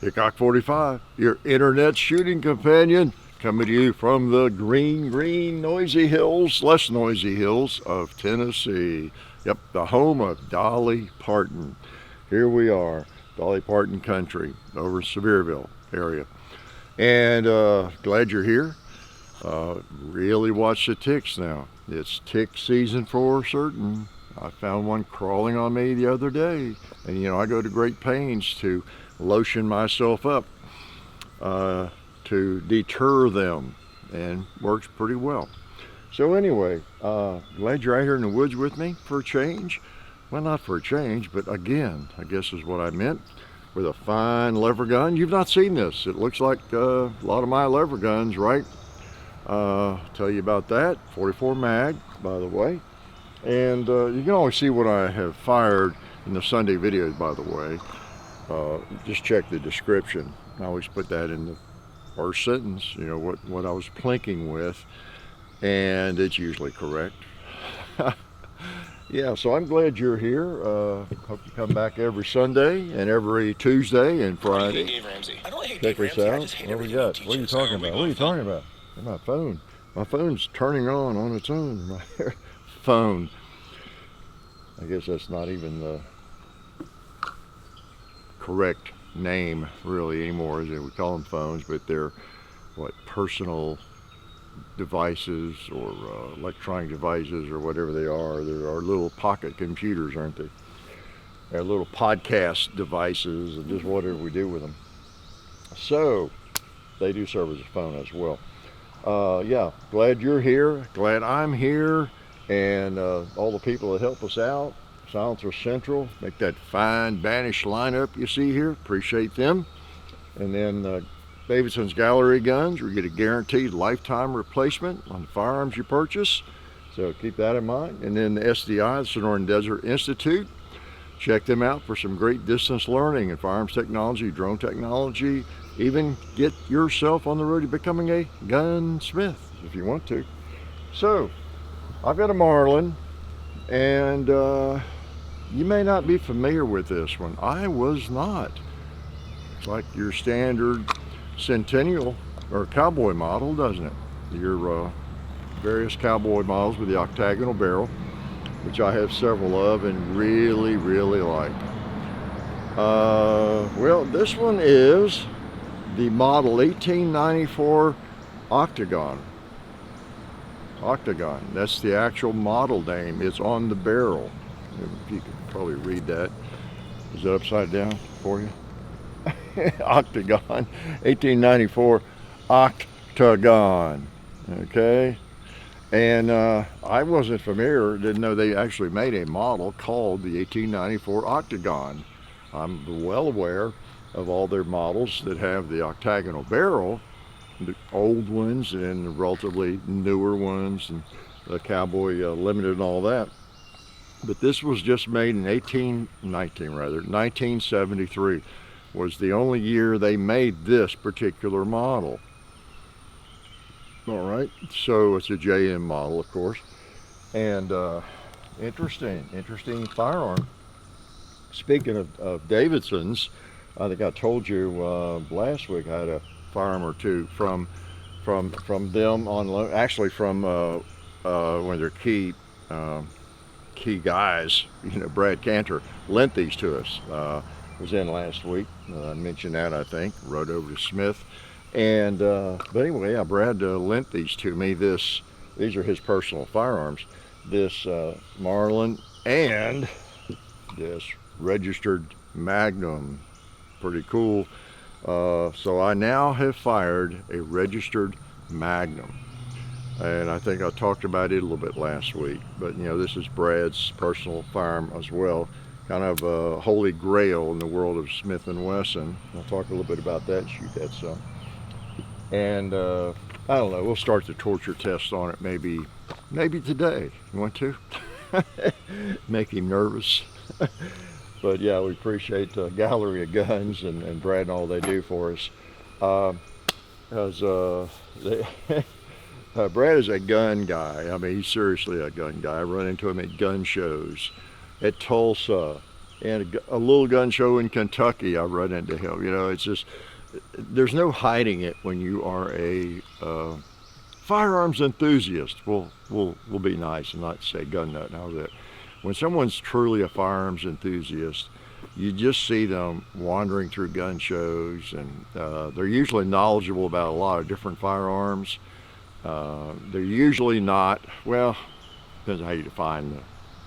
Hickok 45, your internet shooting companion, coming to you from the green, noisy hills, less noisy hills of Tennessee. Yep, the home of Dolly Parton. Here we are, Dolly Parton country, over in Sevierville area. And glad you're here. Really watch the ticks now. It's tick season for certain. I found one crawling on me the other day. And I go to great pains to lotion myself up to deter them, and works pretty well. So anyway, glad you're out here in the woods with me for a change. Well, not for a change, but again, I guess is what I meant, with a fine lever gun. You've not seen this. It looks like a lot of my lever guns, right? Tell you about that. 44 mag, by the way. And you can always see what I have fired in the Sunday videos, by the way. Just check the description. I always put that in the first sentence, what I was plinking with, and it's usually correct. Yeah, so I'm glad you're here. Hope you come back every Sunday and every Tuesday and Friday. Check this out. What we got? What are you talking about? What are you talking about? My phone. My phone's turning on its own. My phone. I guess that's not even the correct name really anymore. We call them phones, but they're personal devices or electronic devices or whatever they are. They're our little pocket computers, aren't they? They're little podcast devices and just whatever we do with them. So they do serve as a phone as well. Yeah, glad you're here, glad I'm here, and all the people that help us out. Silencer Central, make that fine Banish lineup you see here, appreciate them. And then Davidson's Gallery Guns, we get a guaranteed lifetime replacement on the firearms you purchase, so keep that in mind. And then the SDI, the Sonoran Desert Institute, check them out for some great distance learning in firearms technology, drone technology. Even get yourself on the road to becoming a gunsmith if you want to. So I've got a Marlin, and you may not be familiar with this one. I was not. It's like your standard Centennial or Cowboy model, doesn't it? Your various Cowboy models with the octagonal barrel, which I have several of and really like. Well, this one is the model 1894 Octagon. Octagon, that's the actual model name. It's on the barrel. If you could probably read that. Is it upside down for you? Octagon, 1894 Octagon. Okay. And I wasn't familiar, didn't know they actually made a model called the 1894 Octagon. I'm well aware of all their models that have the octagonal barrel, the old ones and the relatively newer ones, and the Cowboy Limited and all that. But this was just made in 1973 was the only year they made this particular model. All right, so it's a JM model, of course, and interesting firearm. Speaking of Davidsons, I think I told you last week I had a firearm or two from them on loan. Actually, from one of their key guys, Brad Cantor, lent these to us. Was in last week. I mentioned that, I think. Rode over to Smith. And but anyway, Brad lent these to me. These are his personal firearms. This Marlin and this Registered Magnum. Pretty cool. So I now have fired a Registered Magnum. And I think I talked about it a little bit last week. But this is Brad's personal firearm as well. Kind of a holy grail in the world of Smith & Wesson. I'll talk a little bit about that, shoot that some. And I don't know, we'll start the torture test on it maybe today. You want to? Make him nervous. But yeah, we appreciate the Gallery of Guns and Brad and all they do for us. Brad is a gun guy. I mean, he's seriously a gun guy. I run into him at gun shows. At Tulsa, and a little gun show in Kentucky, I run into him. You know, it's just, there's no hiding it when you are a firearms enthusiast. We'll be nice and not say gun nut. How's that? When someone's truly a firearms enthusiast, you just see them wandering through gun shows, and they're usually knowledgeable about a lot of different firearms. They're usually not, well, depends on how you define the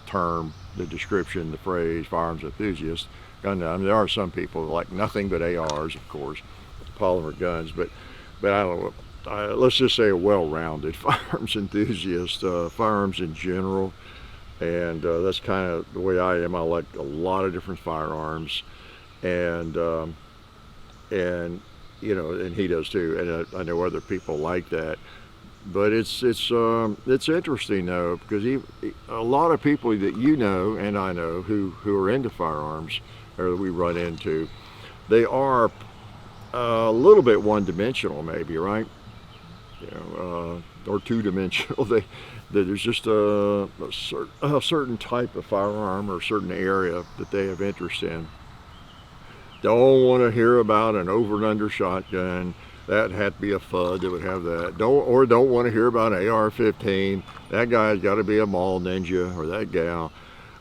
term, the description, the phrase, firearms enthusiast. Gun nut. I mean, there are some people that like nothing but ARs, of course, polymer guns, but I don't know. Let's just say a well-rounded firearms enthusiast, firearms in general, and that's kind of the way I am. I like a lot of different firearms, and you know, and he does too, and I know other people like that. But it's interesting though, because a lot of people that you know and I know who are into firearms, or that we run into, they are a little bit one-dimensional, maybe, right? You know, or two-dimensional. There's just a certain type of firearm or certain area that they have interest in. Don't want to hear about an over and under shotgun. That had to be a FUD that would have that. Don't want to hear about an AR-15. That guy's got to be a mall ninja, or that gal.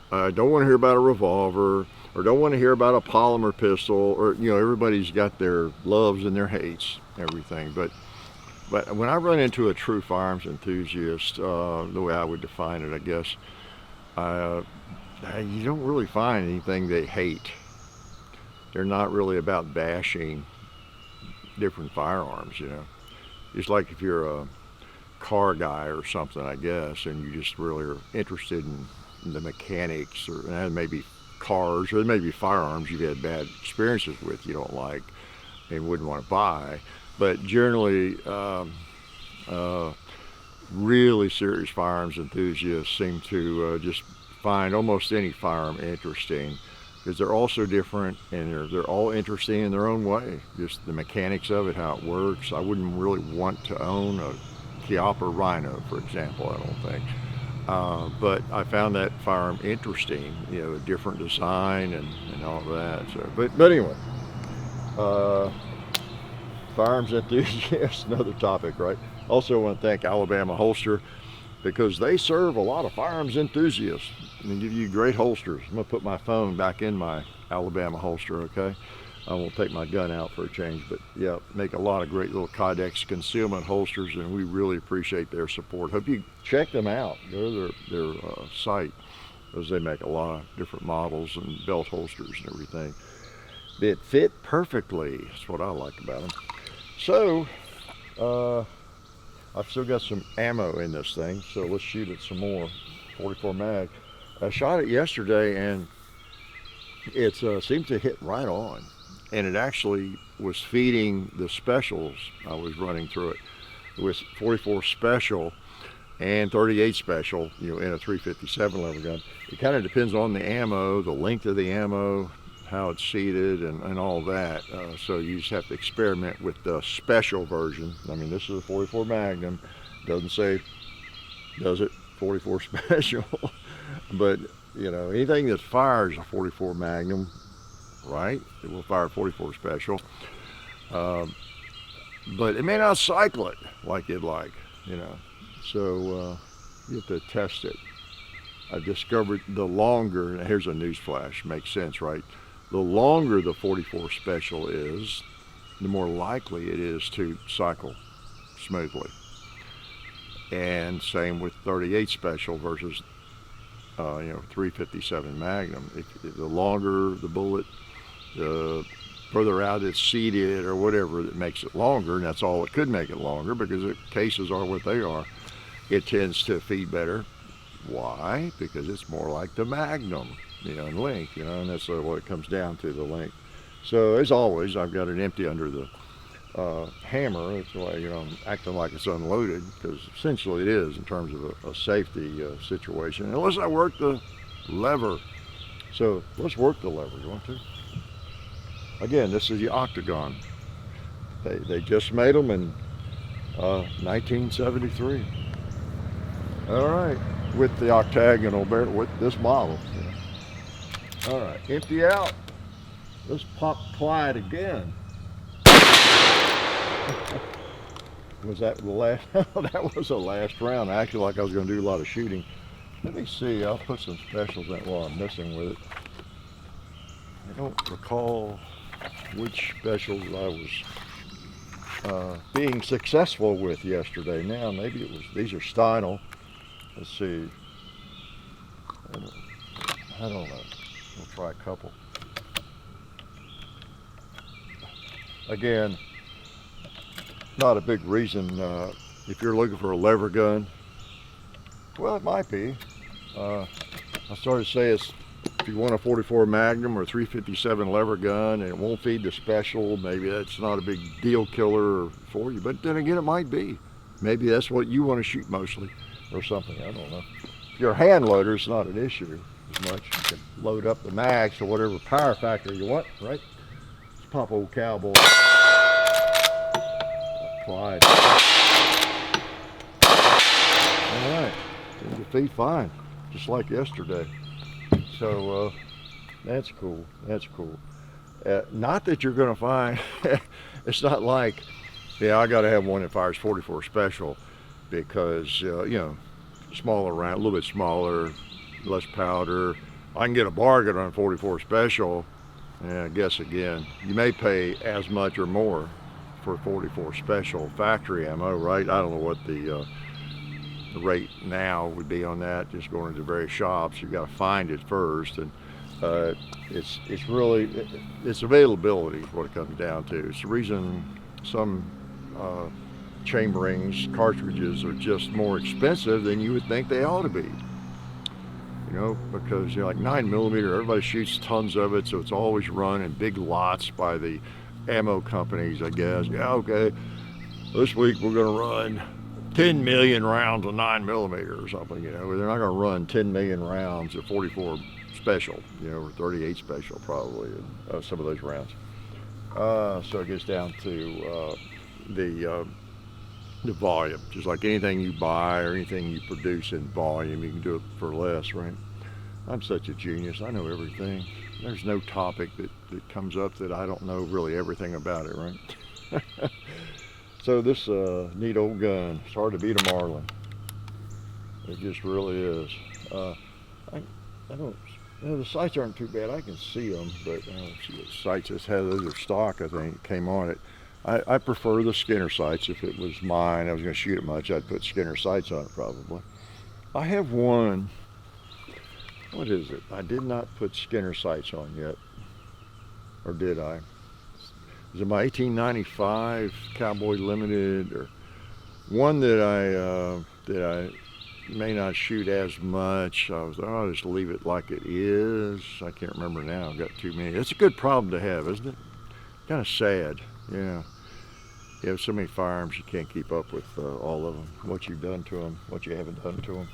Don't want to hear about a revolver, or don't want to hear about a polymer pistol, or, you know, everybody's got their loves and their hates, everything. But when I run into a true firearms enthusiast, the way I would define it, I guess, you don't really find anything they hate. They're not really about bashing different firearms, you know. It's like if you're a car guy or something, I guess, and you just really are interested in the mechanics, or and it may be cars, or it may be firearms you've had bad experiences with, you don't like and wouldn't want to buy. But generally, really serious firearms enthusiasts seem to just find almost any firearm interesting, because they're all so different, and they're all interesting in their own way. Just the mechanics of it, how it works. I wouldn't really want to own a Chiopper Rhino, for example, I don't think. But I found that firearm interesting, you know, a different design and all that. So, but anyway, firearms enthusiasts, another topic, right? Also want to thank Alabama Holster, because they serve a lot of firearms enthusiasts and give you great holsters. I'm gonna put my phone back in my Alabama holster, okay? I won't take my gun out for a change, but yeah, make a lot of great little Kydex concealment holsters, and we really appreciate their support. Hope you check them out. Go to their site, because they make a lot of different models and belt holsters and everything that fit perfectly. That's what I like about them. So, I've still got some ammo in this thing, so let's shoot it some more. 44 mag. I shot it yesterday, and it seemed to hit right on. And it actually was feeding the specials. I was running through it. It was 44 special and 38 special, you know, in a 357 level gun. It kind of depends on the ammo, the length of the ammo, how it's seated, and all that. So you just have to experiment with the special version. I mean, this is a 44 Magnum. Doesn't say, does it, 44 special? But, you know, anything that fires a 44 Magnum, right, it will fire 44 special. But it may not cycle it like you'd like, you know. So you have to test it. I've discovered the longer, and here's a news flash, makes sense, right? The longer the 44 special is, the more likely it is to cycle smoothly. And same with 38 special versus, 357 Magnum. If the longer the bullet, the further out it's seated or whatever that makes it longer, and that's all it could make it longer, because the cases are what they are, it tends to feed better. Why? Because it's more like the Magnum, in length, and that's what it comes down to, the length. So as always, I've got it empty under the hammer. That's why, I'm acting like it's unloaded, because essentially it is in terms of a safety situation, unless I work the lever. So let's work the lever. You want to? Again, this is the Octagon. They just made them in 1973. All right, with the octagonal barrel, with this model. All right, empty out. Let's pop quiet again. Was that the last? That was the last round. I acted like I was going to do a lot of shooting. Let me see. I'll put some specials in while I'm messing with it. I don't recall which specials I was being successful with yesterday. Now maybe it was. These are Steinel. Let's see. I don't know. We'll try a couple. Again, not a big reason if you're looking for a lever gun. Well, it might be. I started to say it's if you want a 44 Magnum or 357 lever gun and it won't feed the special, maybe that's not a big deal killer for you. But then again, it might be. Maybe that's what you want to shoot mostly or something. I don't know. If you're a hand loader, it's not an issue as much. You can load up the max or whatever power factor you want, right? Let's pop old cowboy. Clyde. All right, seems to feed fine, just like yesterday. So that's cool. That's cool. Not that you're going to find. It's not like, yeah, I got to have one that fires 44 special because you know, smaller round, a little bit smaller, less powder. I can get a bargain on 44 special. And I guess again, you may pay as much or more for 44 special factory ammo, right? I don't know what the rate now would be on that. Just going into various shops, you got to find it first, and it's really it's availability is what it comes down to. It's the reason some chamberings, cartridges are just more expensive than you would think they ought to be. You know, because you're like 9mm, everybody shoots tons of it, so it's always run in big lots by the ammo companies, I guess. Yeah, okay, this week we're going to run 10 million rounds of 9mm or something, you know. They're not going to run 10 million rounds of 44 special, you know, or 38 special probably, and some of those rounds. So it gets down to the volume. Just like anything you buy or anything you produce in volume, you can do it for less, right? I'm such a genius. I know everything. There's no topic that comes up that I don't know really everything about it, right? So this neat old gun. It's hard to beat a Marlin. It just really is. I don't. You know, the sights aren't too bad. I can see them, but see the sights this has, those are stock. I think came on it. I prefer the Skinner sights. If it was mine, I was going to shoot it much, I'd put Skinner sights on it probably. I have one. What is it? I did not put Skinner sights on yet, or did I? Was it my 1895 Cowboy Limited, or one that I may not shoot as much? I'll just leave it like it is. I can't remember now. I've got too many. It's a good problem to have, isn't it? Kind of sad, yeah. You have so many firearms, you can't keep up with all of them, what you've done to them, what you haven't done to them.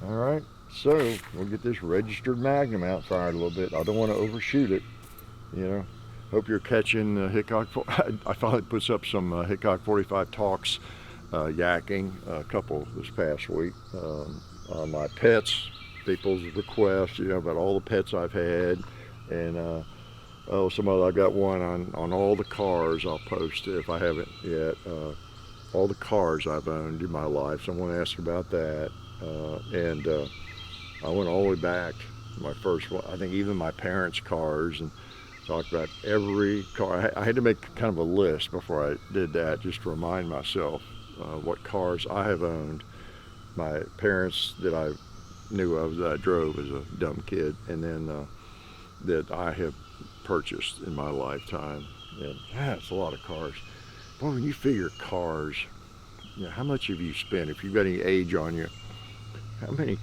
All right, so we'll get this registered Magnum out fired a little bit. I don't want to overshoot it, you know. Hope you're catching Hickok. I finally put up some Hickok 45 talks, yakking, a couple this past week. On my pets, people's requests, you know, about all the pets I've had, and I've got one on all the cars. I'll post it if I haven't yet. All the cars I've owned in my life. Someone asked about that, and I went all the way back to my first one. I think even my parents' cars, and talked about every car. I had to make kind of a list before I did that, just to remind myself what cars I have owned. My parents that I knew of, that I drove as a dumb kid, and then that I have purchased in my lifetime. And it's a lot of cars. Boy, when you figure cars, you know, how much have you spent? If you've got any age on you, how many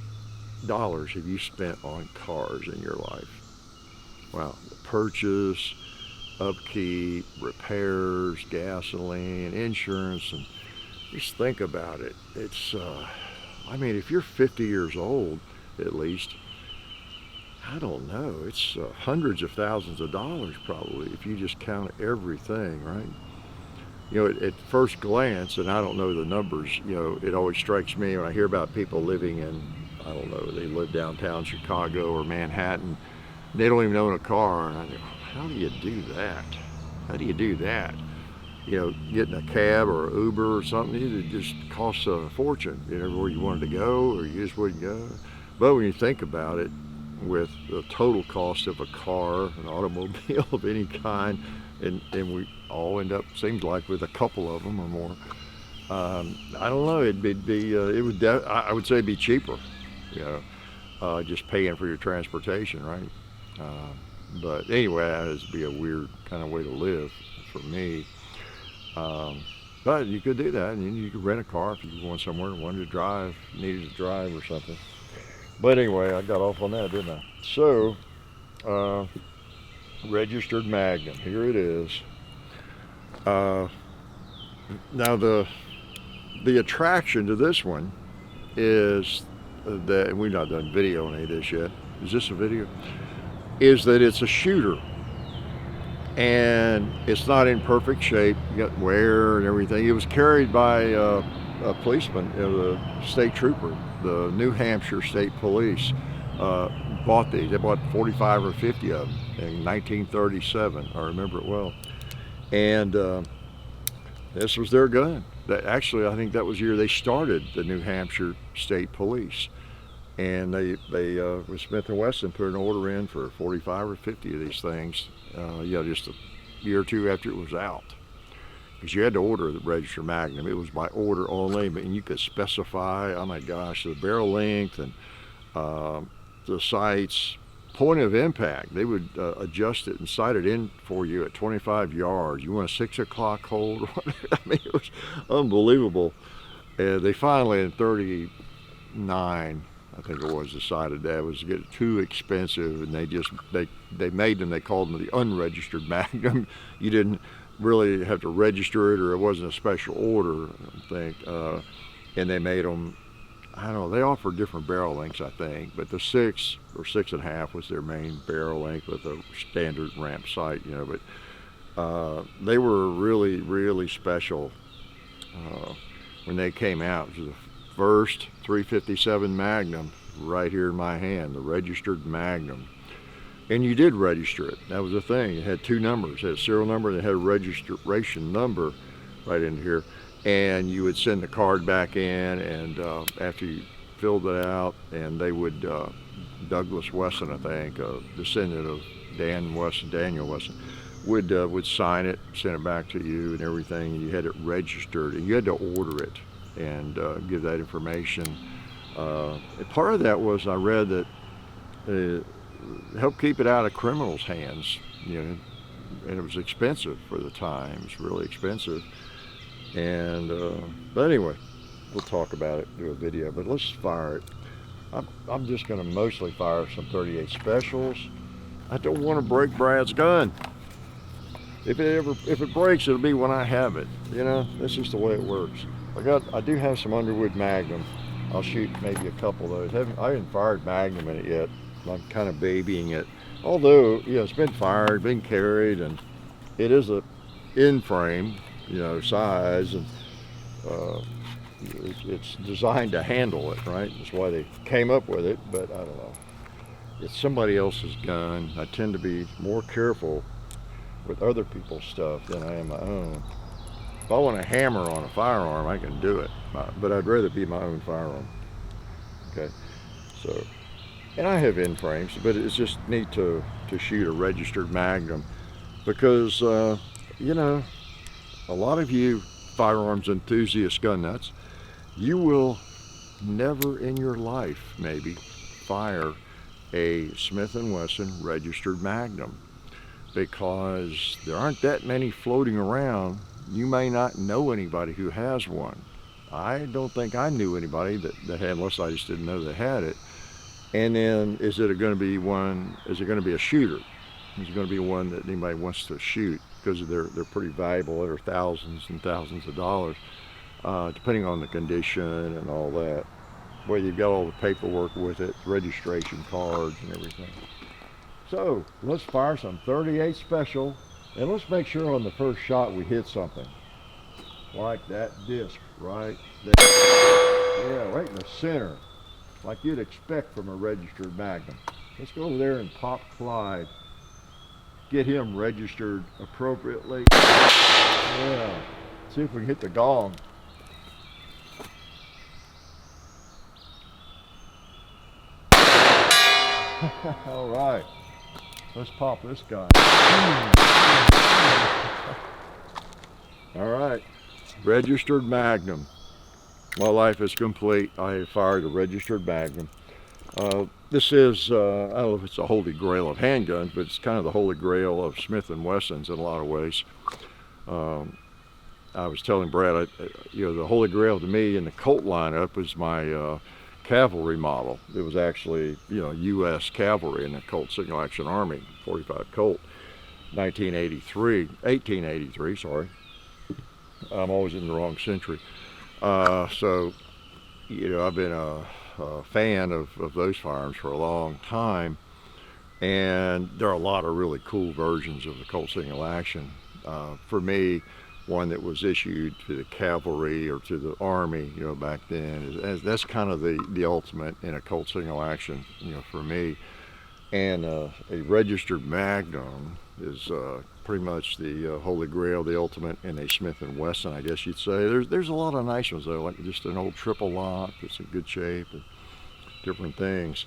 dollars have you spent on cars in your life? Wow, the purchase, upkeep, repairs, gasoline, insurance, and just think about it. It's, I mean, if you're 50 years old, at least, I don't know, it's hundreds of thousands of dollars probably if you just count everything, right? You know, at first glance, and I don't know the numbers, you know, it always strikes me when I hear about people living in, I don't know, they live downtown Chicago or Manhattan, They don't even own a car. And I think, how do you do that? How do you do that? You know, getting a cab or an Uber or something, it just costs a fortune. You know, everywhere you wanted to go, or you just wouldn't go. But when you think about it, with the total cost of a car, an automobile of any kind, and we all end up, seems like, with a couple of them or more. I don't know. I would say it'd be cheaper. You know, just paying for your transportation, right? But anyway, that would be a weird kind of way to live for me. But you could do that, and you could rent a car if you were going somewhere and wanted to drive, needed to drive or something. But anyway, I got off on that, didn't I? So, Registered Magnum, here it is. Now the attraction to this one is that, and we've not done video on any of this yet. Is this a video? Is that it's a shooter. And it's not in perfect shape. You got wear and everything. It was carried by a policeman, the state trooper. The New Hampshire State Police bought these. They bought 45 or 50 of them in 1937. I remember it well. And this was their gun. Actually, I think that was the year they started the New Hampshire State Police. And they with Smith & Wesson put an order in for 45 or 50 of these things, just a year or two after it was out. Because you had to order the Registered Magnum. It was by order only, and you could specify, oh my gosh, the barrel length and the sights, point of impact. They would adjust it and sight it in for you at 25 yards. You want a 6 o'clock hold? I mean, it was unbelievable. They finally, in 39, I think it was, decided that it was getting too expensive, and they made them, they called them the unregistered Magnum. You didn't really have to register it, or it wasn't a special order, I think. And they made them, I don't know, they offered different barrel lengths, I think, but the 6 or 6.5 was their main barrel length with a standard ramp sight, you know. But they were really, really special when they came out. It was the first .357 Magnum right here in my hand, the Registered Magnum. And you did register it. That was the thing. It had two numbers. It had a serial number and it had a registration number right in here. And you would send the card back in, and after you filled it out, and they would, Douglas Wesson, I think, a descendant of Daniel Wesson, would sign it, send it back to you and everything. And you had it registered, and you had to order it and give that information. And part of that was, I read that help keep it out of criminals' hands, you know, and it was expensive for the time. It was really expensive. And but anyway, we'll talk about it, do a video, but let's fire it. I'm just going to mostly fire some 38 specials. I don't want to break Brad's gun. If it breaks, it'll be when I have it. You know, that's just the way it works. I do have some Underwood Magnum. I'll shoot maybe a couple of those. I haven't fired Magnum in it yet. I'm kind of babying it. Although, you know, it's been fired, been carried, and it is a in-frame, you know, size, and it's designed to handle it, right? That's why they came up with it, but I don't know. It's somebody else's gun. I tend to be more careful with other people's stuff than I am my own. If I want to hammer on a firearm, I can do it, but I'd rather be my own firearm. Okay, so, and I have in-frames, but it's just neat to shoot a Registered Magnum, because, you know, a lot of you firearms enthusiast gun nuts, you will never in your life, maybe, fire a Smith & Wesson Registered Magnum, because there aren't that many floating around. You may not know anybody who has one. I don't think I knew anybody that had, unless I just didn't know they had it. And then, is it going to be a shooter? Is it going to be one that anybody wants to shoot? Because they're pretty valuable. They're thousands and thousands of dollars, depending on the condition and all that. Well, you've got all the paperwork with it, registration cards and everything. So let's fire some 38 special, and let's make sure on the first shot we hit something like that disc right there. Yeah, right in the center, like you'd expect from a Registered Magnum. Let's go over there and pop Clyde. Get him registered appropriately. Yeah. See if we can hit the gong. All right. Let's pop this guy. All right. Registered Magnum. My life is complete. I have fired a registered Magnum. This is, I don't know if it's a holy grail of handguns, but it's kind of the holy grail of Smith & Wessons in a lot of ways. I was telling Brad, the holy grail to me in the Colt lineup was my cavalry model. It was actually, U.S. cavalry in the Colt Single Action Army, 45 Colt, 1883, sorry. I'm always in the wrong century. So, I've been a fan of those firearms for a long time, and there are a lot of really cool versions of the Colt Single Action. For me, one that was issued to the cavalry or to the army, back then, that's kind of the ultimate in a Colt Single Action, for me. And a registered Magnum is pretty much the holy grail, the ultimate in a Smith & Wesson, I guess you'd say. There's a lot of nice ones though, like just an old triple lock that's in good shape and different things.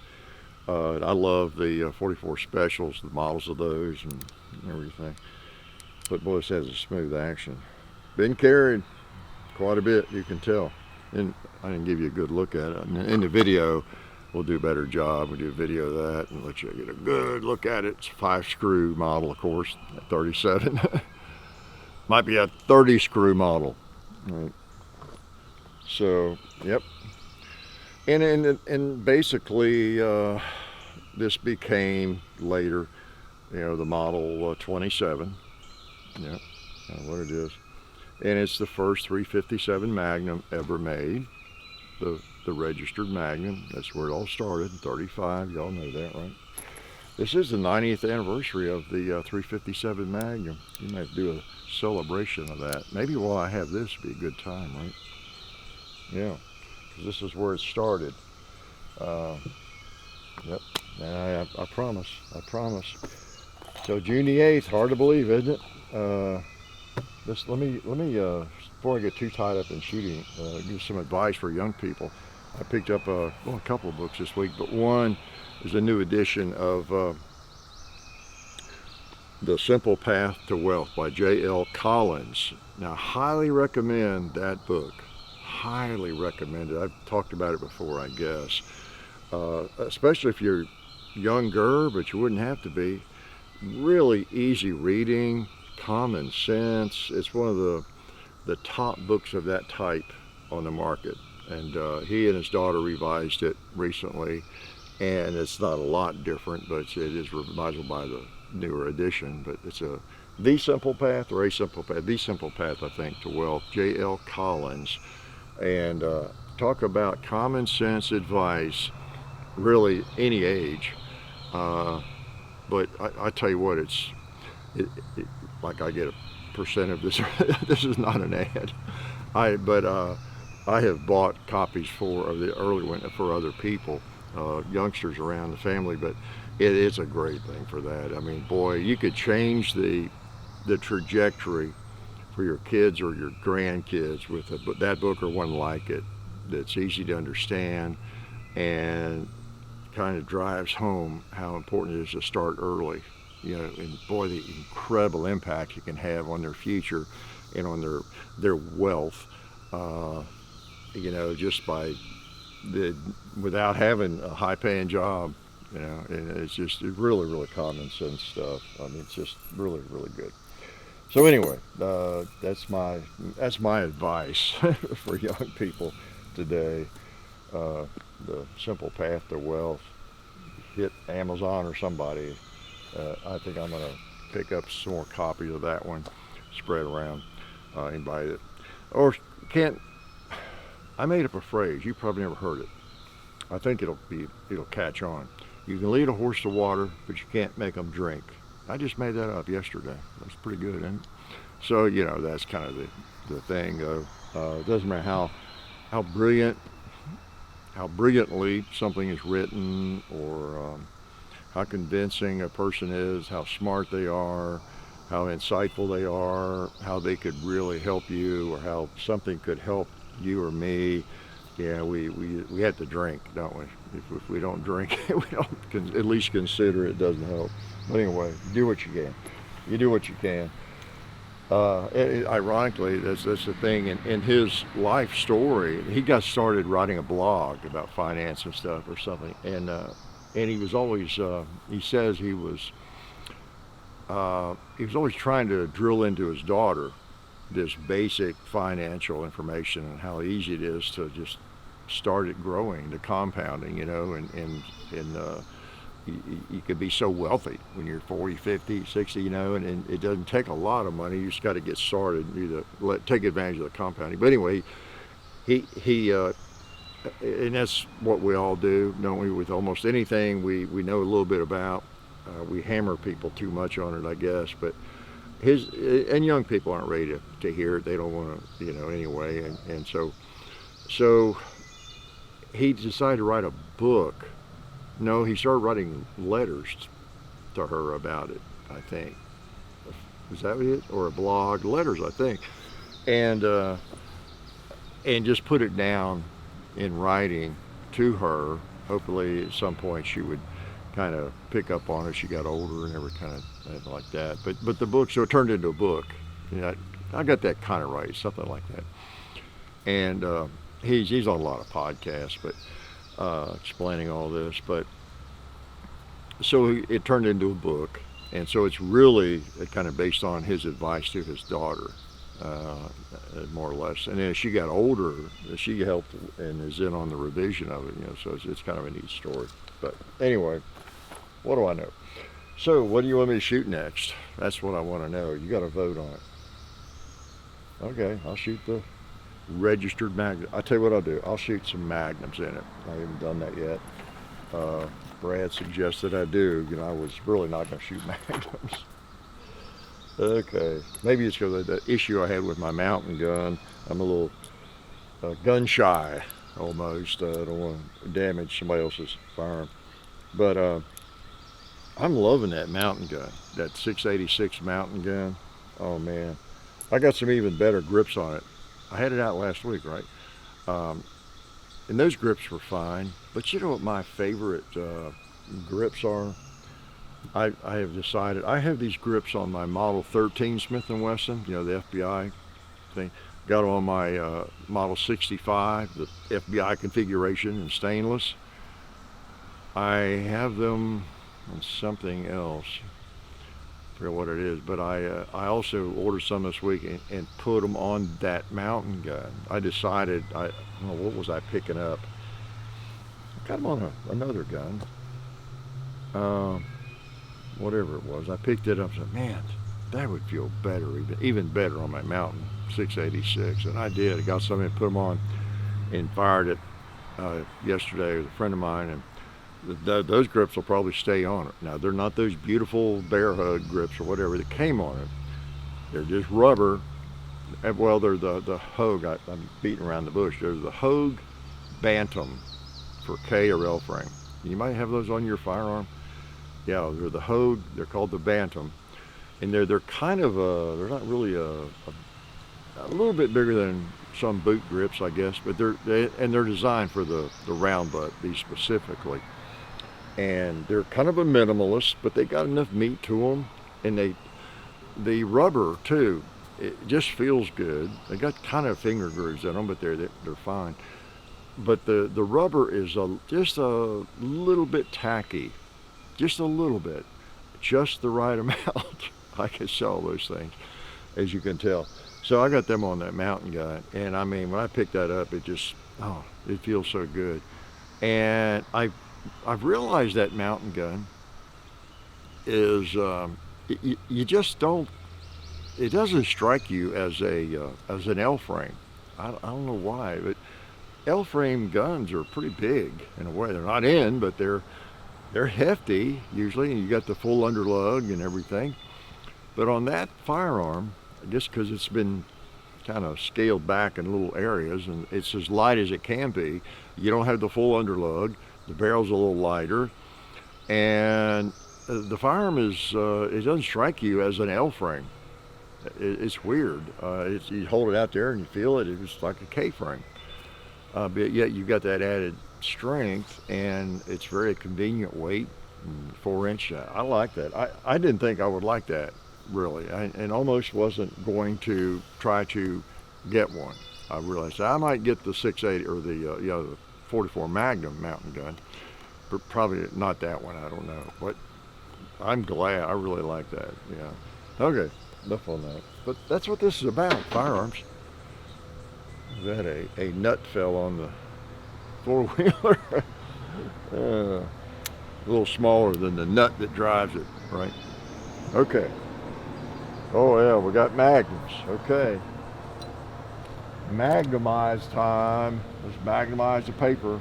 I love the 44 Specials, the models of those and everything. But boy, this has a smooth action. Been carried quite a bit, you can tell. And I didn't give you a good look at it. In the video, we'll do a better job. We'll do a video of that and let you get a good look at it. It's a 5-screw model, of course, at 37. Might be a 30-screw model. Right. So, yep. And basically, this became later, the model 27. Yep, that's what it is. And it's the first 357 Magnum ever made. The registered Magnum. That's where it all started in 35. Y'all know that, right? This is the 90th anniversary of the 357 Magnum. You might do a celebration of that. Maybe while I have this, would be a good time, right? Yeah, because this is where it started. Yep, and I promise. So June the 8th, hard to believe, isn't it? Let me before I get too tied up in shooting, give some advice for young people. I picked up a couple of books this week, but one is a new edition of The Simple Path to Wealth by J.L. Collins. Now, highly recommend that book. Highly recommend it. I've talked about it before, I guess. Especially if you're younger, but you wouldn't have to be. Really easy reading, common sense. It's one of the top books of that type on the market. And he and his daughter revised it recently, and it's not a lot different, but it is revisable by the newer edition. But it's The Simple Path, or A Simple Path, The Simple Path, I think, to Wealth, J.L. Collins. And talk about common sense advice, really any age. But I tell you what, like I get a percent of this. This is not an ad. I have bought copies of the early one for other people, youngsters around the family, but it's a great thing for that. I mean, boy, you could change the trajectory for your kids or your grandkids with that book or one like it that's easy to understand and kind of drives home how important it is to start early. And boy, the incredible impact you can have on their future and on their wealth, just by without having a high-paying job, and it's just really, really common sense stuff. I mean, it's just really, really good. So anyway, that's my advice for young people today. The Simple Path to Wealth. Hit Amazon or somebody. I think I'm going to pick up some more copies of that one, spread around, invite it. Or I made up a phrase. You probably never heard it. I think it'll catch on. You can lead a horse to water, but you can't make them drink. I just made that up yesterday. That's pretty good, isn't it? So that's kind of the thing. It doesn't matter how brilliantly something is written or how convincing a person is, how smart they are, how insightful they are, how they could really help you, or how something could help you or me. Yeah, we have to drink, don't we? If we don't drink, we don't at least consider it doesn't help. But anyway, do what you can. You do what you can. Ironically, that's the thing. In his life story, he got started writing a blog about finance and stuff or something, and he was always he says he was always trying to drill into his daughter this basic financial information and how easy it is to just start it growing, the compounding, you know, and you could be so wealthy when you're 40, 50, 60, you know, and it doesn't take a lot of money. You just got to get started and take advantage of the compounding. But anyway, he and that's what we all do, don't we? With almost anything we know a little bit about. We hammer people too much on it, I guess, but and young people aren't ready to hear it. They don't want to, you know, anyway. And so he decided to write a book. No, he started writing letters to her about it, I think. Is that it? Or a blog? Letters, I think. And just put it down in writing to her. Hopefully at some point she would kind of pick up on it. She got older and every kind of like that. But the book, so it turned into a book. You know, I got that kind of right, something like that. And he's on a lot of podcasts, but explaining all this. But so it turned into a book, and so it's really kind of based on his advice to his daughter, more or less. And then as she got older, she helped and is in on the revision of it. You know, so it's kind of a neat story. But anyway, what do I know? So what do you want me to shoot next? That's what I want to know. You got to vote on it. Okay, I'll shoot the registered Magnum. I'll tell you what I'll do. I'll shoot some Magnums in it. I haven't done that yet. Brad suggested I do. You know, I was really not going to shoot Magnums. Okay, maybe it's because of the issue I had with my mountain gun. I'm a little gun shy, almost. I don't want to damage somebody else's firearm. But I'm loving that mountain gun, that 686 mountain gun. Oh man, I got some even better grips on it. I had it out last week, right? And those grips were fine. But you know what my favorite grips are? I have decided, I have these grips on my Model 13 Smith & Wesson, you know, the FBI thing. Got them on my Model 65, the FBI configuration in stainless. I have them on something else. I forget what it is, but I also ordered some this week and put them on that mountain gun. I decided, I don't know, what was I picking up? I got them on another gun. Whatever it was, I picked it up and said, man, that would feel better, even better on my mountain 686. And I did. I got some and put them on and fired it yesterday with a friend of mine, and those grips will probably stay on it. Now, they're not those beautiful bear hug grips or whatever that came on it. They're just rubber. Well, they're the Hogue. I'm beating around the bush. They're the Hogue Bantam for K or L frame. You might have those on your firearm. Yeah, they're the Hogue. They're called the Bantam, and they're kind of they're not really a little bit bigger than some boot grips, I guess, but they're designed for the round butt, these specifically, and they're kind of a minimalist, but they got enough meat to them, and the rubber too, it just feels good. They got kind of finger grooves in them, but they're fine. But the rubber is just a little bit tacky. Just a little bit, just the right amount. I can sell those things, as you can tell. So I got them on that mountain gun, and I mean, when I picked that up, it just, it feels so good. And I've realized that mountain gun is, you just don't, it doesn't strike you as an L frame. I don't know why, but L frame guns are pretty big in a way. They're not in, but they're hefty usually, and you got the full underlug and everything. But on that firearm, just because it's been kind of scaled back in little areas and it's as light as it can be, you don't have the full underlug, the barrel's a little lighter, And the firearm is, it doesn't strike you as an L frame. It's weird. You hold it out there and you feel it. It's like a K frame. But yet you've got that added strength, and it's very convenient weight, 4-inch. I like that. I didn't think I would like that, really, and almost wasn't going to try to get one. I realized I might get the 680 or the 44 Magnum mountain gun, but probably not that one. I don't know, but I'm glad. I really like that. Yeah. Okay, enough on that. But that's what this is about, firearms. That a nut fell on the four-wheeler. A little smaller than the nut that drives it, right? Okay. Oh yeah, we got magnums. Okay. Magnumize time. Let's magnumize the paper.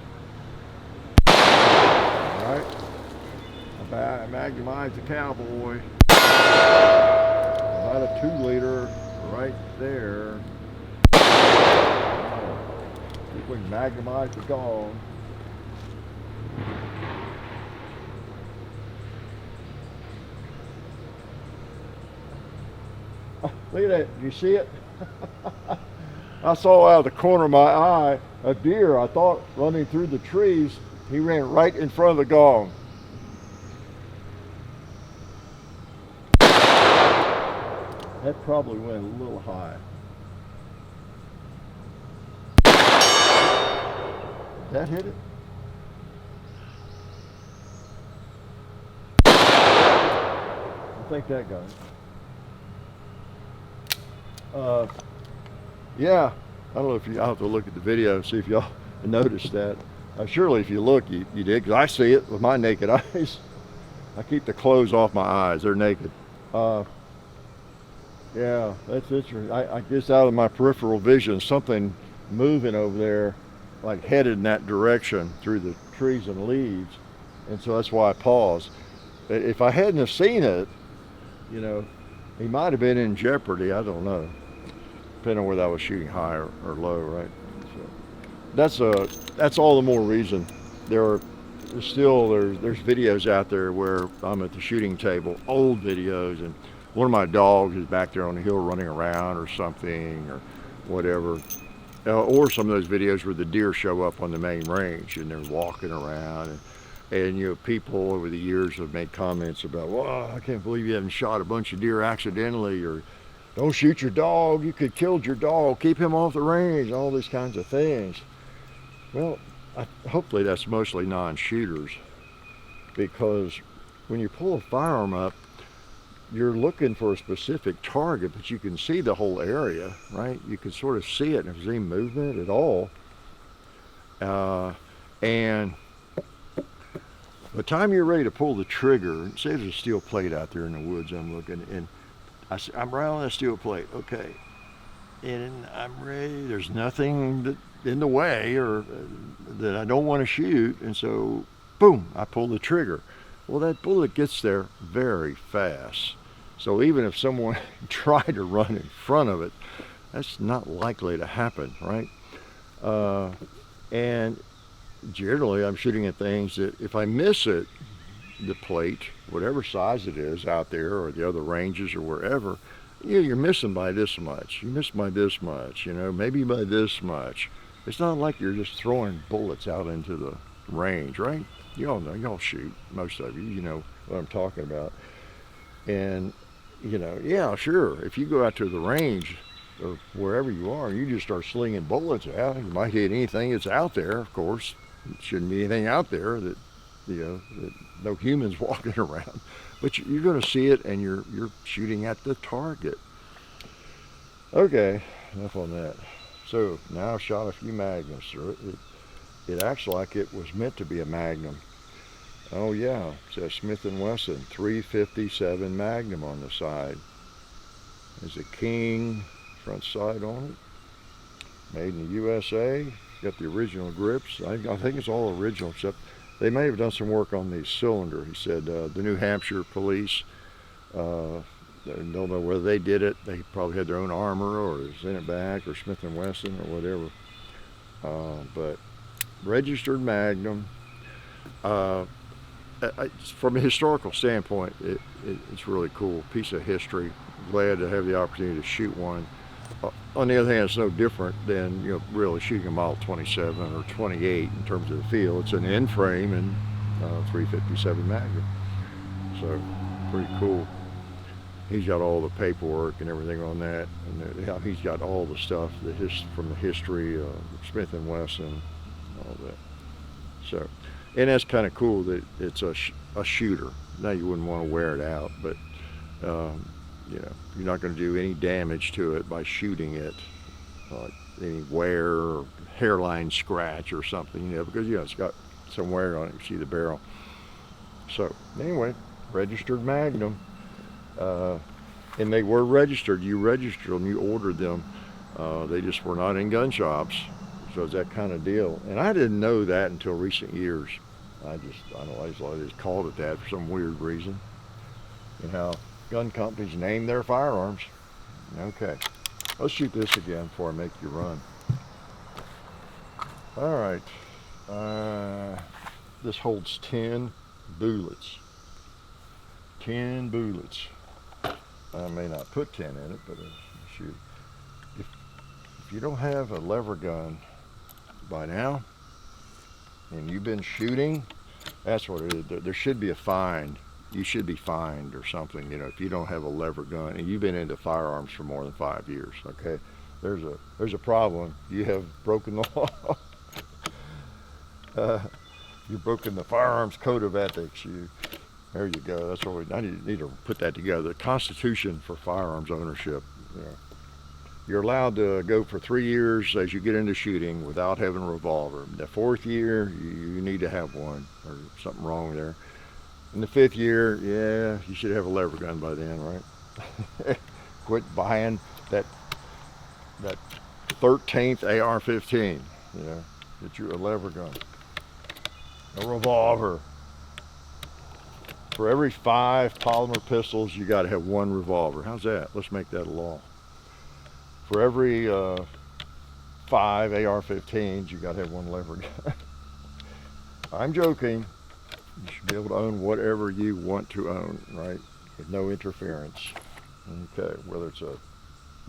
All right. Magnumize the cowboy. About a 2-liter right there. See if we can magnumize the gong. Oh, look at that. Do you see it? I saw out of the corner of my eye a deer, I thought, running through the trees. He ran right in front of the gong. That probably went a little high. That hit it? I think that got it. Yeah, I don't know if I'll have to look at the video and see if y'all noticed that. Surely if you look, you did, because I see it with my naked eyes. I keep the clothes off my eyes, they're naked. Yeah, that's interesting. I guess out of my peripheral vision, something moving over there, like headed in that direction through the trees and leaves, and so that's why I paused. If I hadn't have seen it, you know, he might have been in jeopardy. I don't know, depending on whether I was shooting high or low, right? So that's all the more reason. There's videos out there where I'm at the shooting table, old videos, and one of my dogs is back there on the hill running around or something or whatever. Or some of those videos where the deer show up on the main range and they're walking around, and you know, people over the years have made comments about, well, I can't believe you haven't shot a bunch of deer accidentally, or don't shoot your dog, you could kill your dog, keep him off the range, all these kinds of things. Well, hopefully that's mostly non-shooters, because when you pull a firearm up, you're looking for a specific target, but you can see the whole area, right? You can sort of see it, and if there's any movement at all. And by the time you're ready to pull the trigger, say there's a steel plate out there in the woods, I'm looking, and I'm right on that steel plate, okay. And I'm ready, there's nothing in the way or that I don't want to shoot, and so, boom, I pull the trigger. Well, that bullet gets there very fast. So even if someone tried to run in front of it, that's not likely to happen, right? And generally I'm shooting at things that if I miss it, the plate, whatever size it is out there or the other ranges or wherever, yeah, you're missing by this much. You miss by this much, you know, maybe by this much. It's not like you're just throwing bullets out into the range, right? You all know, y'all shoot, most of you, you know what I'm talking about. And, you know, yeah, sure, if you go out to the range or wherever you are, you just start slinging bullets out, you might hit anything that's out there, of course. It shouldn't be anything out there that, you know, that no humans walking around. But you're going to see it, and you're shooting at the target. Okay, enough on that. So now I've shot a few magnums through it. It acts like it was meant to be a Magnum. Oh yeah, it says Smith & Wesson 357 Magnum on the side. There's a King front sight on it. Made in the USA. Got the original grips. I think it's all original, except they may have done some work on the cylinder. He said the New Hampshire police, I don't know whether they did it. They probably had their own armor or sent it back, or Smith & Wesson or whatever. But registered Magnum. from a historical standpoint, it's really cool. Piece of history. Glad to have the opportunity to shoot one. On the other hand, it's no different than really shooting a Model 27 or 28 in terms of the feel. It's an end frame and 357 Magnum. So pretty cool. He's got all the paperwork and everything on that, and he's got all the stuff from the history, Smith and Wesson, all that. So, and that's kind of cool that it's a shooter. Now you wouldn't want to wear it out, but you're not going to do any damage to it by shooting it, like any wear or hairline scratch or something, because it's got some wear on it. You see the barrel. So anyway, registered Magnum. And they were registered. You registered them, you ordered them. They just were not in gun shops. So it's that kind of deal. And I didn't know that until recent years. I just called it that for some weird reason. And how gun companies name their firearms. Okay, let's shoot this again before I make you run. All right, this holds 10 bullets. 10 bullets. I may not put 10 in it, but shoot. If you don't have a lever gun by now, and you've been shooting, that's what it is. There should be a fine. You should be fined or something, if you don't have a lever gun and you've been into firearms for more than 5 years. Okay, there's a problem. You have broken the law. You've broken the firearms code of ethics. There you go. That's what I need to put that together. The Constitution for firearms ownership. You're allowed to go for 3 years as you get into shooting without having a revolver. The 4th year, you need to have one, or something wrong there. In the 5th year, you should have a lever gun by then, right? Quit buying that 13th AR-15. Get you a lever gun, a revolver. For every 5 polymer pistols, you got to have 1 revolver. How's that? Let's make that a law. For every 5 AR-15s, you got to have 1 lever gun. I'm joking. You should be able to own whatever you want to own, right? With no interference. Okay, whether it's a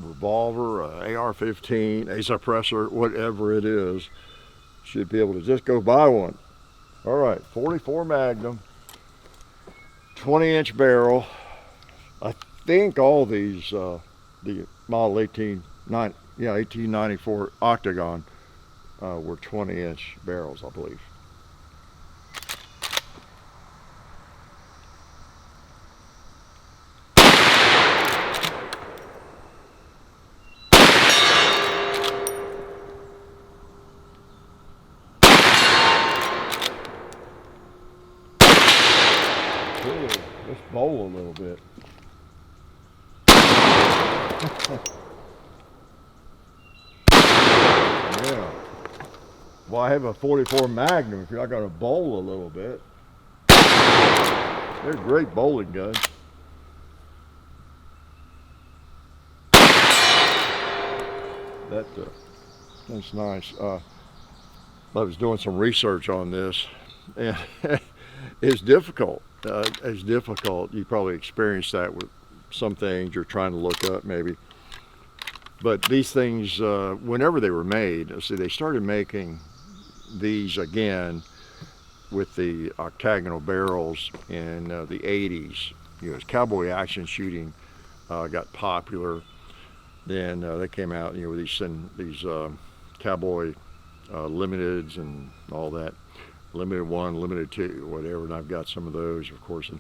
revolver, a AR-15, a suppressor, whatever it is, should be able to just go buy one. All right, 44 Magnum, 20-inch barrel. I think all these, the model 1894 Octagon were 20-inch barrels, I believe. Let's bowl a little bit. Yeah. Well, I have a 44 Magnum if you're not going to bowl a little bit. They're great bowling guns. That's nice. I was doing some research on this, and it's difficult. It's difficult. You probably experienced that with some things you're trying to look up, maybe. But these things, whenever they were made, see, they started making these again with the octagonal barrels in the 80s. As cowboy action shooting got popular, then they came out, with these cowboy limiteds and all that. Limited 1, limited 2, whatever, and I've got some of those, of course. And,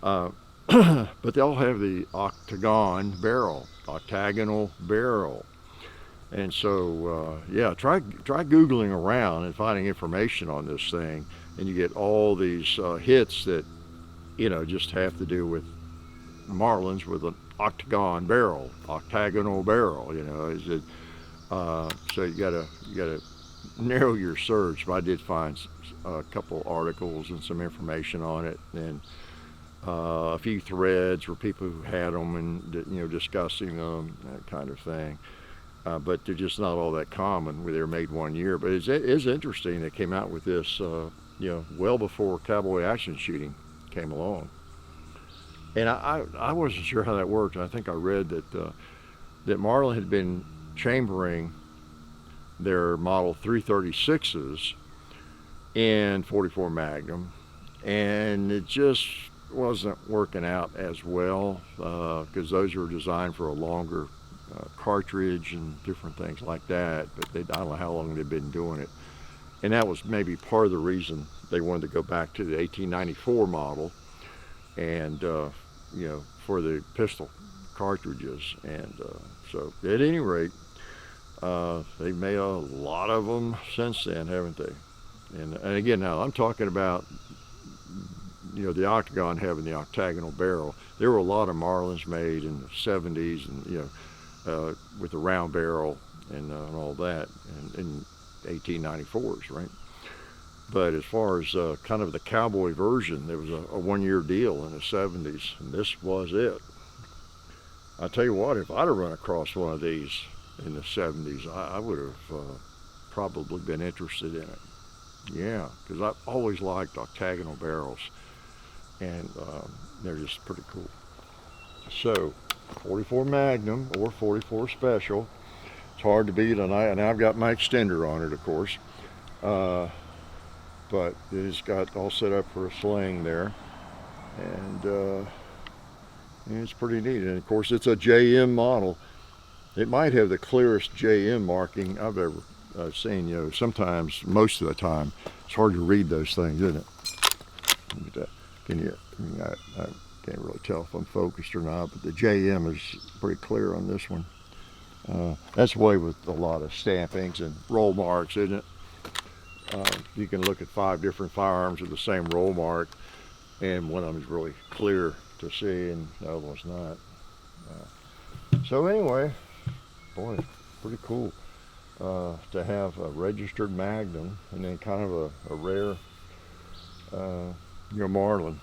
but they all have the octagonal barrel. And so, try Googling around and finding information on this thing, and you get all these hits that, just have to do with Marlins with an octagonal barrel. So you gotta narrow your search. But I did find a couple articles and some information on it, and a few threads where people who had them and discussing them, that kind of thing. But they're just not all that common. They were made 1 year, but it's interesting. They came out with this well before cowboy action shooting came along. And I wasn't sure how that worked. I think I read that Marlin had been chambering their Model 336s in 44 Magnum, and it just wasn't working out as well because those were designed for a longer cartridge and different things like that. But I don't know how long they've been doing it, and that was maybe part of the reason they wanted to go back to the 1894 model, and for the pistol cartridges. And so at any rate, they've made a lot of them since then, haven't they? And again, now I'm talking about the Octagon having the octagonal barrel. There were a lot of Marlins made in the 70s, and with the round barrel and all that, and 1894s, right? But as far as kind of the cowboy version, there was a one-year deal in the 70s, and this was it. I tell you what, if I'd have run across one of these in the 70s, I would have probably been interested in it. Yeah, because I've always liked octagonal barrels, and they're just pretty cool. So, 44 Magnum or 44 Special. It's hard to beat, and I've got my extender on it, of course. But it's got all set up for a sling there, and it's pretty neat. And of course, it's a JM model. It might have the clearest JM marking I've ever seen. Sometimes, most of the time, it's hard to read those things, isn't it? Look at that. I can't really tell if I'm focused or not, but the JM is pretty clear on this one. That's the way with a lot of stampings and roll marks, isn't it? You can look at 5 different firearms with the same roll mark, and one of them is really clear to see, and the other one's not. So anyway, boy, pretty cool to have a registered Magnum, and then kind of a rare, Marlin,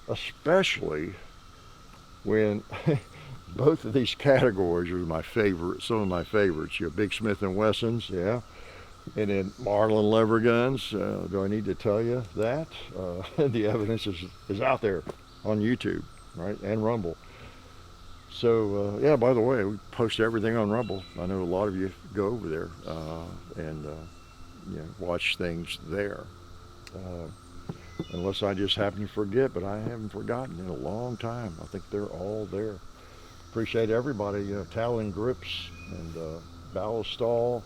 especially when both of these categories are my favorite. Some of my favorites. Big Smith & Wessons, yeah. And then Marlin lever guns. Do I need to tell you that? The evidence is out there on YouTube, right, and Rumble. So yeah, by the way, we post everything on Rumble. I know a lot of you go over there and watch things there. Unless I just happen to forget, but I haven't forgotten in a long time. I think they're all there. Appreciate everybody, Talon Grips and Ballistol.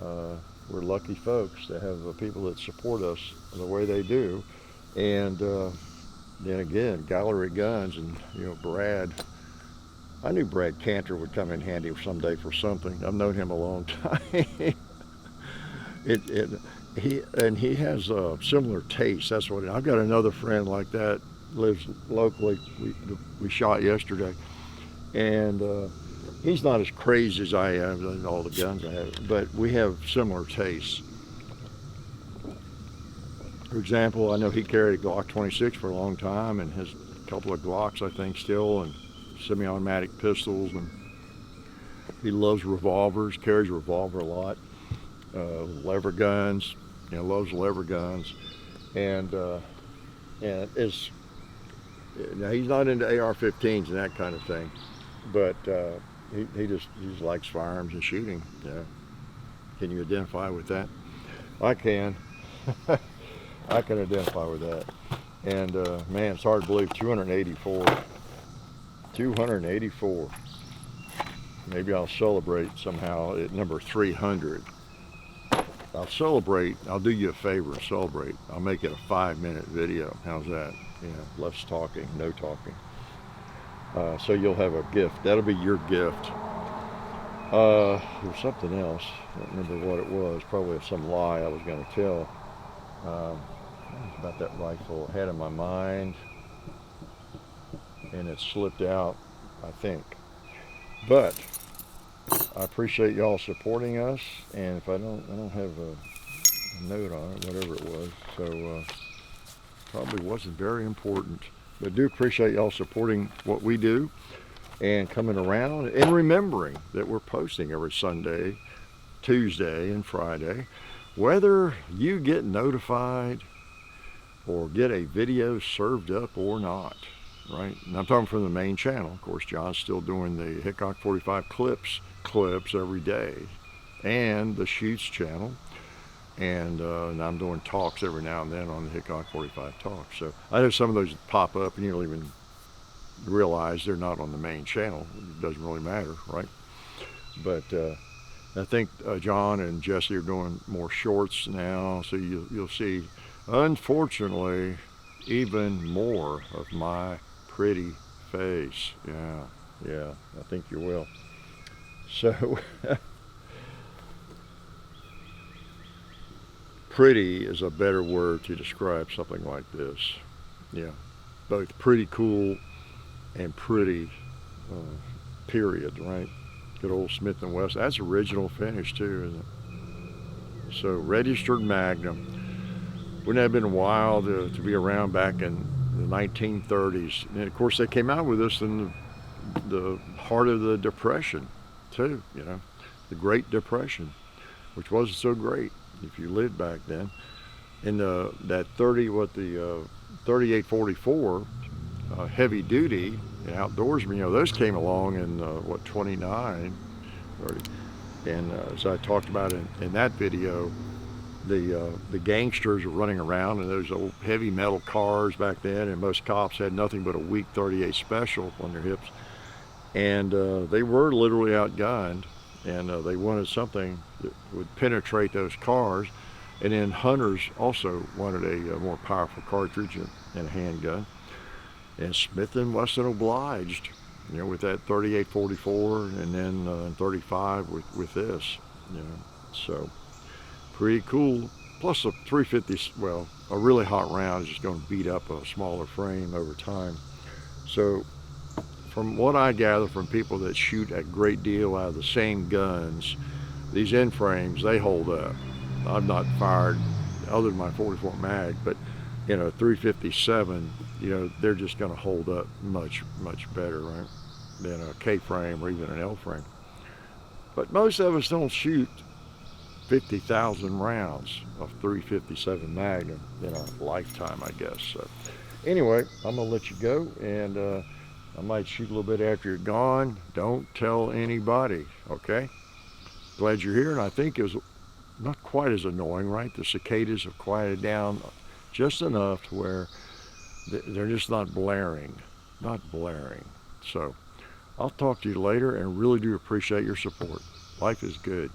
We're lucky folks to have people that support us the way they do. And then again, Gallery Guns and Brad. I knew Brad Cantor would come in handy someday for something. I've known him a long time. He has a similar taste. That's what I've got another friend like that, lives locally. We shot yesterday, and he's not as crazy as I am in all the guns I have, but we have similar tastes. For example, I know he carried a Glock 26 for a long time and has a couple of Glocks, I think, still, and semi-automatic pistols, and he loves revolvers, carries a revolver a lot. Lever guns, loves lever guns, and is now he's not into AR-15s and that kind of thing, but he just likes firearms and shooting. Can you identify with that? I can. I can identify with that. And man, it's hard to believe 284. 284. Maybe I'll celebrate somehow at number 300. I'll do you a favor and celebrate. I'll make it a 5-minute video. How's that? Less talking, no talking. So you'll have a gift. That'll be your gift. There's something else. I don't remember what it was. Probably some lie I was going to tell. About that rifle. I had it in my mind, and it slipped out, I think. But I appreciate y'all supporting us, and if I don't have a note on it, whatever it was, so probably wasn't very important. But I do appreciate y'all supporting what we do and coming around and remembering that we're posting every Sunday, Tuesday, and Friday. whether you get notified or get a video served up or not, right? And I'm talking from the main channel. Of course, John's still doing the Hickok 45 clips every day, and the Shoots channel, and I'm doing talks every now and then on the Hickok 45 talks. So I know some of those pop up and you don't even realize they're not on the main channel. It doesn't really matter, right? But I think John and Jesse are doing more shorts now, so you'll see, unfortunately, even more of my pretty face. Yeah, I think you will. So pretty is a better word to describe something like this. Yeah, both pretty cool and pretty, period, right? Good old Smith & Wesson. That's original finish too, isn't it? So Registered Magnum. Wouldn't that have been wild to be around back in the 1930s? And of course they came out with this in the heart of the Depression too, you know, the Great Depression, which wasn't so great if you lived back then. And that 3844 heavy duty and outdoorsman, you know, those came along in 29, 30. And as I talked about in that video, the gangsters were running around in those old heavy metal cars back then, and most cops had nothing but a weak 38 special on their hips, and they were literally outgunned, and they wanted something that would penetrate those cars. And then hunters also wanted a more powerful cartridge and a handgun, and Smith & Wesson obliged, you know, with that 3844, and then 35 with this, you know. So pretty cool. Plus a 350, well, a really hot round is just going to beat up a smaller frame over time. So from what I gather from people that shoot a great deal out of the same guns, these end frames, they hold up. I've not fired other than my 44 mag, but you know, 357, you know, they're just going to hold up much better, right, than a K frame or even an L frame. But most of us don't shoot 50,000 rounds of 357 Magnum in our lifetime, I guess. So anyway, I'm gonna let you go, and I might shoot a little bit after you're gone. Don't tell anybody, okay? Glad you're here, and I think it was not quite as annoying, right? The cicadas have quieted down just enough to where they're just not blaring. So I'll talk to you later, and really do appreciate your support. Life is good.